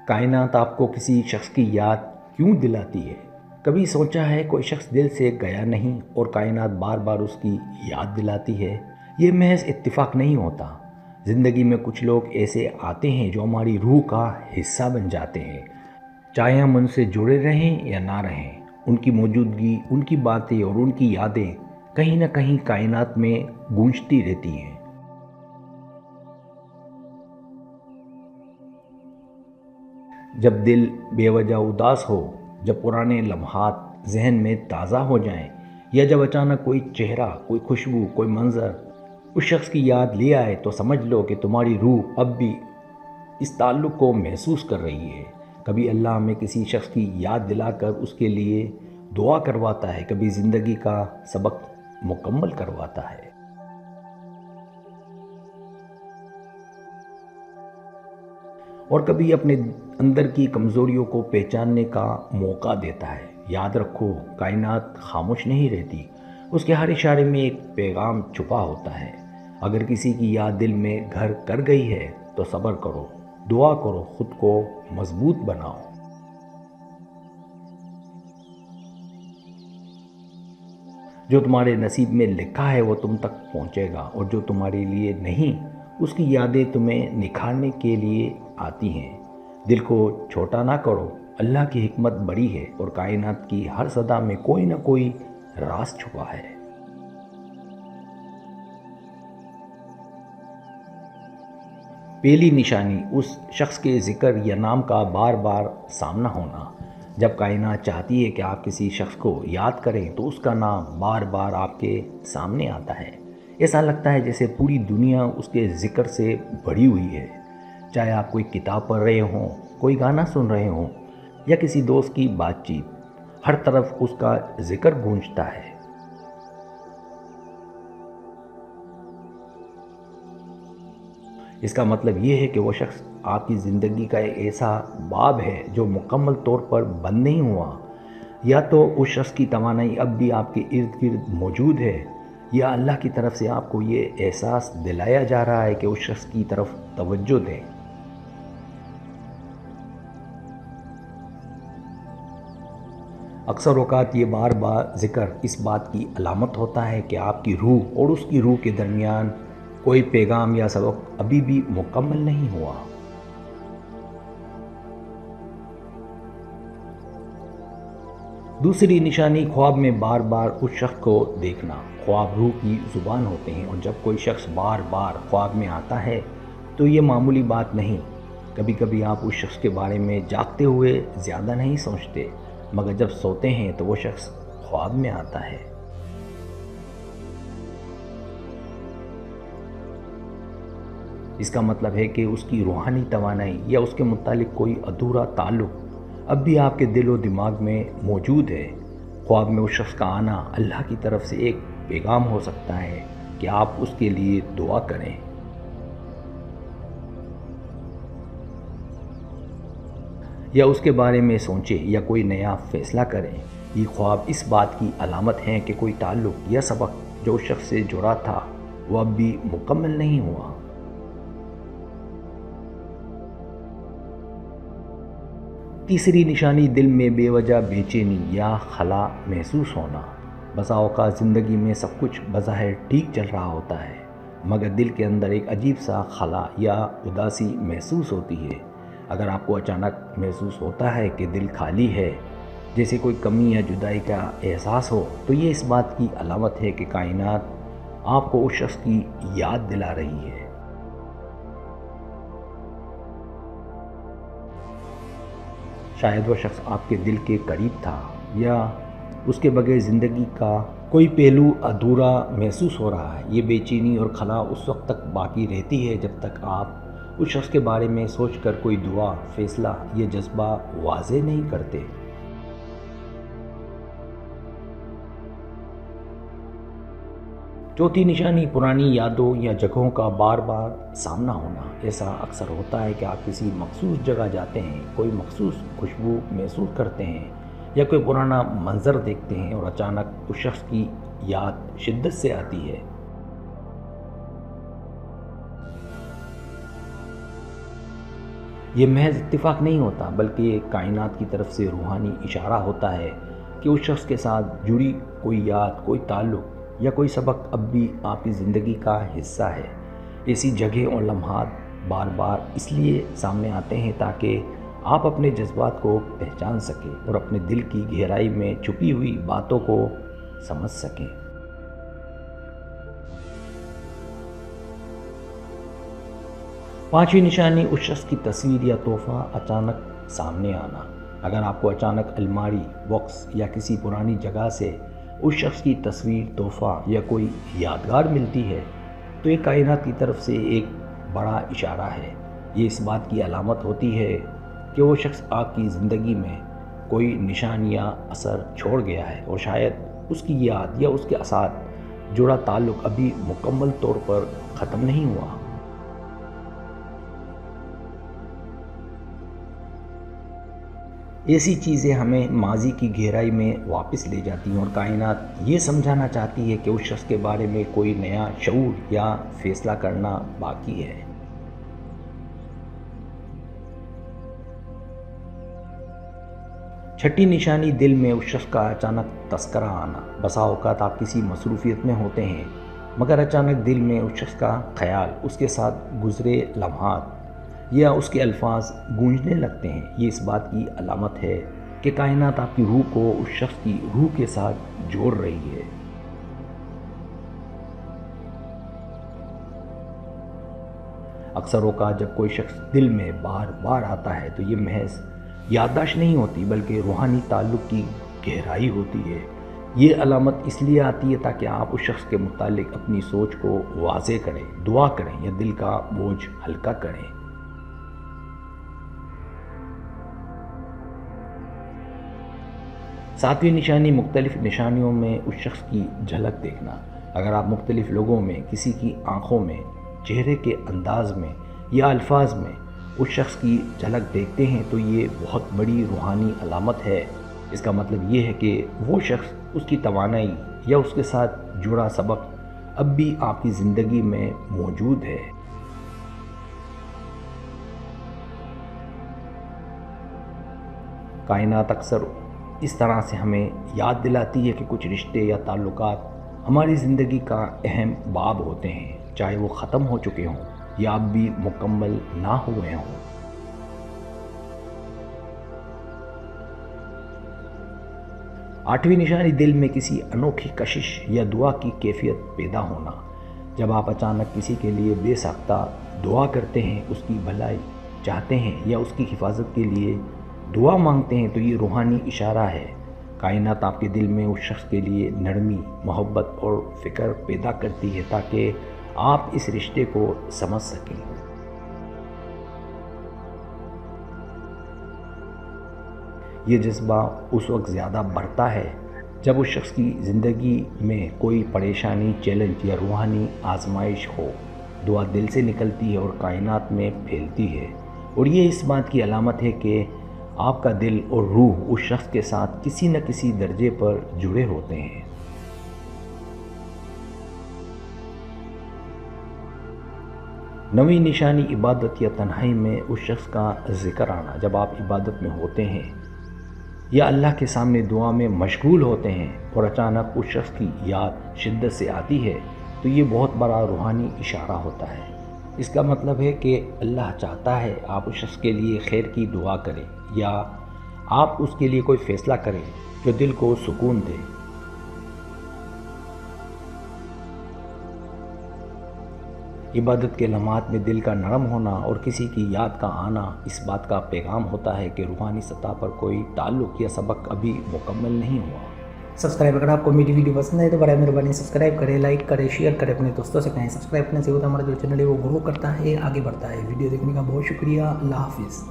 کائنات آپ کو کسی شخص کی یاد کیوں دلاتی ہے؟ کبھی سوچا ہے کوئی شخص دل سے گیا نہیں اور کائنات بار بار اس کی یاد دلاتی ہے؟ یہ محض اتفاق نہیں ہوتا۔ زندگی میں کچھ لوگ ایسے آتے ہیں جو ہماری روح کا حصہ بن جاتے ہیں، چاہے ہم ان سے جڑے رہیں یا نہ رہیں۔ ان کی موجودگی، ان کی باتیں اور ان کی یادیں کہیں نہ کہیں کائنات میں گونجتی رہتی ہیں۔ جب دل بے وجہ اداس ہو، جب پرانے لمحات ذہن میں تازہ ہو جائیں، یا جب اچانک کوئی چہرہ، کوئی خوشبو، کوئی منظر اس شخص کی یاد لے آئے، تو سمجھ لو کہ تمہاری روح اب بھی اس تعلق کو محسوس کر رہی ہے۔ کبھی اللہ ہمیں کسی شخص کی یاد دلا کر اس کے لیے دعا کرواتا ہے، کبھی زندگی کا سبق مکمل کرواتا ہے۔ اور کبھی اپنے اندر کی کمزوریوں کو پہچاننے کا موقع دیتا ہے۔ یاد رکھو، کائنات خاموش نہیں رہتی، اس کے ہر اشارے میں ایک پیغام چھپا ہوتا ہے۔ اگر کسی کی یاد دل میں گھر کر گئی ہے تو صبر کرو، دعا کرو، خود کو مضبوط بناؤ۔ جو تمہارے نصیب میں لکھا ہے وہ تم تک پہنچے گا، اور جو تمہارے لیے نہیں، اس کی یادیں تمہیں نکھارنے کے لیے آتی ہیں۔ دل کو چھوٹا نہ کرو، اللہ کی حکمت بڑی ہے، اور کائنات کی ہر صدا میں کوئی نہ کوئی راز چھپا ہے۔ پہلی نشانی اس شخص کے ذکر یا نام کا بار بار سامنا ہونا۔ جب کائنات چاہتی ہے کہ آپ کسی شخص کو یاد کریں تو اس کا نام بار بار آپ کے سامنے آتا ہے۔ ایسا لگتا ہے جیسے پوری دنیا اس کے ذکر سے بھری ہوئی ہے۔ چاہے آپ کوئی کتاب پڑھ رہے ہوں، کوئی گانا سن رہے ہوں، یا کسی دوست کی بات چیت، ہر طرف اس کا ذکر گونجتا ہے۔ اس کا مطلب یہ ہے کہ وہ شخص آپ کی زندگی کا ایک ایسا باب ہے جو مکمل طور پر بند نہیں ہوا۔ یا تو اس شخص کی توانائی اب بھی آپ کے ارد گرد موجود ہے، یا اللہ کی طرف سے آپ کو یہ احساس دلایا جا رہا ہے کہ اس شخص کی طرف توجہ دیں۔ اکثر اوقات یہ بار بار ذکر اس بات کی علامت ہوتا ہے کہ آپ کی روح اور اس کی روح کے درمیان کوئی پیغام یا سبق ابھی بھی مکمل نہیں ہوا۔ دوسری نشانی خواب میں بار بار اس شخص کو دیکھنا۔ خواب روح کی زبان ہوتے ہیں، اور جب کوئی شخص بار بار خواب میں آتا ہے تو یہ معمولی بات نہیں۔ کبھی کبھی آپ اس شخص کے بارے میں جاگتے ہوئے زیادہ نہیں سوچتے، مگر جب سوتے ہیں تو وہ شخص خواب میں آتا ہے۔ اس کا مطلب ہے کہ اس کی روحانی توانائی یا اس کے متعلق کوئی ادھورا تعلق اب بھی آپ کے دل و دماغ میں موجود ہے۔ خواب میں اس شخص کا آنا اللہ کی طرف سے ایک پیغام ہو سکتا ہے کہ آپ اس کے لیے دعا کریں۔ یا اس کے بارے میں سوچیں یا کوئی نیا فیصلہ کریں۔ یہ خواب اس بات کی علامت ہیں کہ کوئی تعلق یا سبق جو اس شخص سے جڑا تھا وہ اب بھی مکمل نہیں ہوا۔ تیسری نشانی دل میں بے وجہ بے چینی یا خلا محسوس ہونا۔ بسا اوقات زندگی میں سب کچھ بظاہر ٹھیک چل رہا ہوتا ہے، مگر دل کے اندر ایک عجیب سا خلا یا اداسی محسوس ہوتی ہے۔ اگر آپ کو اچانک محسوس ہوتا ہے کہ دل خالی ہے، جیسے کوئی کمی یا جدائی کا احساس ہو، تو یہ اس بات کی علامت ہے کہ کائنات آپ کو اس شخص کی یاد دلا رہی ہے۔ شاید وہ شخص آپ کے دل کے قریب تھا، یا اس کے بغیر زندگی کا کوئی پہلو ادھورا محسوس ہو رہا ہے۔ یہ بے چینی اور خلا اس وقت تک باقی رہتی ہے جب تک آپ اس شخص کے بارے میں سوچ کر کوئی دعا، فیصلہ یا جذبہ واضح نہیں کرتے۔ چوتھی نشانی پرانی یادوں یا جگہوں کا بار بار سامنا ہونا۔ ایسا اکثر ہوتا ہے کہ آپ کسی مخصوص جگہ جاتے ہیں، کوئی مخصوص خوشبو محسوس کرتے ہیں، یا کوئی پرانا منظر دیکھتے ہیں، اور اچانک اس شخص کی یاد شدت سے آتی ہے۔ یہ محض اتفاق نہیں ہوتا بلکہ یہ کائنات کی طرف سے روحانی اشارہ ہوتا ہے کہ اس شخص کے ساتھ جڑی کوئی یاد، کوئی تعلق یا کوئی سبق اب بھی آپ کی زندگی کا حصہ ہے۔ ایسی جگہ اور لمحات بار بار اس لیے سامنے آتے ہیں تاکہ آپ اپنے جذبات کو پہچان سکیں اور اپنے دل کی گہرائی میں چھپی ہوئی باتوں کو سمجھ سکیں۔ پانچویں نشانی اس شخص کی تصویر یا تحفہ اچانک سامنے آنا۔ اگر آپ کو اچانک الماری، باکس یا کسی پرانی جگہ سے اس شخص کی تصویر، تحفہ یا کوئی یادگار ملتی ہے تو یہ کائنات کی طرف سے ایک بڑا اشارہ ہے۔ یہ اس بات کی علامت ہوتی ہے کہ وہ شخص آپ کی زندگی میں کوئی نشان یا اثر چھوڑ گیا ہے اور شاید اس کی یاد یا اس کے ساتھ جڑا تعلق ابھی مکمل طور پر ختم نہیں ہوا۔ ایسی چیزیں ہمیں ماضی کی گہرائی میں واپس لے جاتی ہیں اور کائنات یہ سمجھانا چاہتی ہے کہ اس شخص کے بارے میں کوئی نیا شعور یا فیصلہ کرنا باقی ہے۔ چھٹی نشانی دل میں اس شخص کا اچانک تذکرہ آنا۔ بسا اوقات آپ کسی مصروفیت میں ہوتے ہیں مگر اچانک دل میں اس شخص کا خیال، اس کے ساتھ گزرے لمحات یا اس کے الفاظ گونجنے لگتے ہیں۔ یہ اس بات کی علامت ہے کہ کائنات آپ کی روح کو اس شخص کی روح کے ساتھ جوڑ رہی ہے۔ اکثر اوقات جب کوئی شخص دل میں بار بار آتا ہے تو یہ محض یادداشت نہیں ہوتی بلکہ روحانی تعلق کی گہرائی ہوتی ہے۔ یہ علامت اس لیے آتی ہے تاکہ آپ اس شخص کے متعلق اپنی سوچ کو واضح کریں، دعا کریں یا دل کا بوجھ ہلکا کریں۔ ساتویں نشانی مختلف نشانیوں میں اس شخص کی جھلک دیکھنا۔ اگر آپ مختلف لوگوں میں، کسی کی آنکھوں میں، چہرے کے انداز میں یا الفاظ میں اس شخص کی جھلک دیکھتے ہیں تو یہ بہت بڑی روحانی علامت ہے۔ اس کا مطلب یہ ہے کہ وہ شخص، اس کی توانائی یا اس کے ساتھ جڑا سبق اب بھی آپ کی زندگی میں موجود ہے۔ کائنات اکثر اس طرح سے ہمیں یاد دلاتی ہے کہ کچھ رشتے یا تعلقات ہماری زندگی کا اہم باب ہوتے ہیں، چاہے وہ ختم ہو چکے ہوں یا اب بھی مکمل نہ ہوئے ہوں۔ آٹھویں نشانی دل میں کسی انوکھی کشش یا دعا کی کیفیت پیدا ہونا۔ جب آپ اچانک کسی کے لیے بے ساختہ دعا کرتے ہیں، اس کی بھلائی چاہتے ہیں یا اس کی حفاظت کے لیے دعا مانگتے ہیں تو یہ روحانی اشارہ ہے۔ کائنات آپ کے دل میں اس شخص کے لیے نرمی، محبت اور فکر پیدا کرتی ہے تاکہ آپ اس رشتے کو سمجھ سکیں۔ یہ جذبہ اس وقت زیادہ بڑھتا ہے جب اس شخص کی زندگی میں کوئی پریشانی، چیلنج یا روحانی آزمائش ہو۔ دعا دل سے نکلتی ہے اور کائنات میں پھیلتی ہے، اور یہ اس بات کی علامت ہے کہ آپ کا دل اور روح اس شخص کے ساتھ کسی نہ کسی درجے پر جڑے ہوتے ہیں۔ نویں نشانی عبادت یا تنہائی میں اس شخص کا ذکر آنا۔ جب آپ عبادت میں ہوتے ہیں یا اللہ کے سامنے دعا میں مشغول ہوتے ہیں اور اچانک اس شخص کی یاد شدت سے آتی ہے تو یہ بہت بڑا روحانی اشارہ ہوتا ہے۔ اس کا مطلب ہے کہ اللہ چاہتا ہے آپ اس شخص کے لیے خیر کی دعا کریں یا آپ اس کے لیے کوئی فیصلہ کریں جو دل کو سکون دے۔ عبادت کے لمحات میں دل کا نرم ہونا اور کسی کی یاد کا آنا اس بات کا پیغام ہوتا ہے کہ روحانی سطح پر کوئی تعلق یا سبق ابھی مکمل نہیں ہوا۔ سبسکرائب، اگر آپ کو میری ویڈیو پسند ہے تو برائے مہربانی سبسکرائب کریں، لائک کریں، شیئر کریں، اپنے دوستوں سے کہیں۔ سبسکرائب کرنے سے ہوتا ہمارا جو چینل ہے وہ گرو کرتا ہے، آگے بڑھتا ہے۔ ویڈیو دیکھنے کا بہت شکریہ۔ اللہ حافظ۔